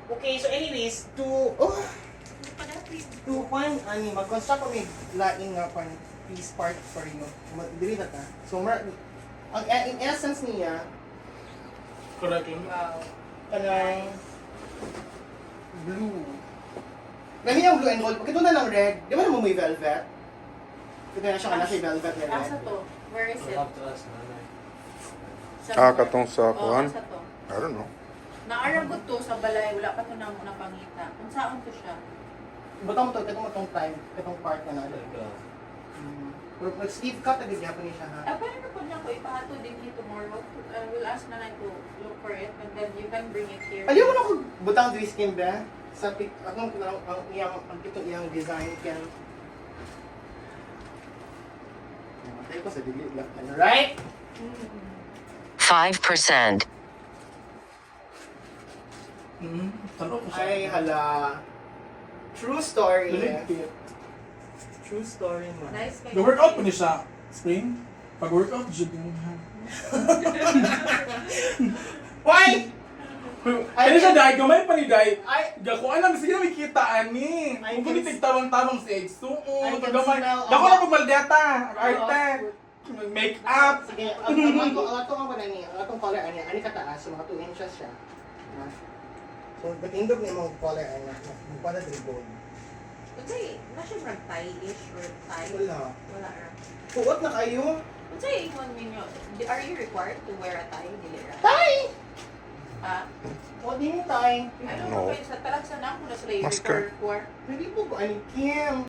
Okay, so anyways, mag-construct kami laing nga pan piece part for you. Dili na ta. So, in essence niya, Correct lang. Wow. kanang blue. Gani yung blue and gold. Pagkito na ng red, di ba naman may velvet? Ito na siya nasa velvet na red. Asa to? Where is it? Katong sa kuhan? Asa to? I don't know. Naaragot to sa balay, wala pa to na muna pangita. Kung saan to siya? Butang mo to, katong matong time, katong part na na. Pero Steve cut agad niya pa niya siya ha. Pwede na po niya ko ipahato din here tomorrow. We'll ask na to look for it and then you can bring it here. Ayaw mo na ko butang diri skin ba? Sa pic, akong ang kitong iyang design can. Tayo ko sa dili lang. Right? 5%. Tanong ko siya. Ay hala. True story. Legit. True story man. Nice kayo. Nag-workout pa niya sa spring. Pag-workout, siya din ha. Why? Kaya siya dahil, gamay pa ni Day. I Gako, alam, sige na may kitaan ni. I Kung can- kung tigtawang-tawang sa eggs, I tuon, can gamay. smell Dako ang- na pagmaldeta, arte, make-up. sige, ang ato ang wala niya, ang atong color ani, ani kataas, so mga 2 inches siya. So, batindog ni mong color ani, magpala diri gold. Unsay, na siya brand Thai-ish or Thai? Wala. Wala ra. Suot na kayo. Unsay ingon ninyo? Are you required to wear a tie? Dili ra. Tay! Ah, O di mo tay. I don't No. know. Sa talag sa nako na sila Masker. required for. Hindi po ko ani Kim.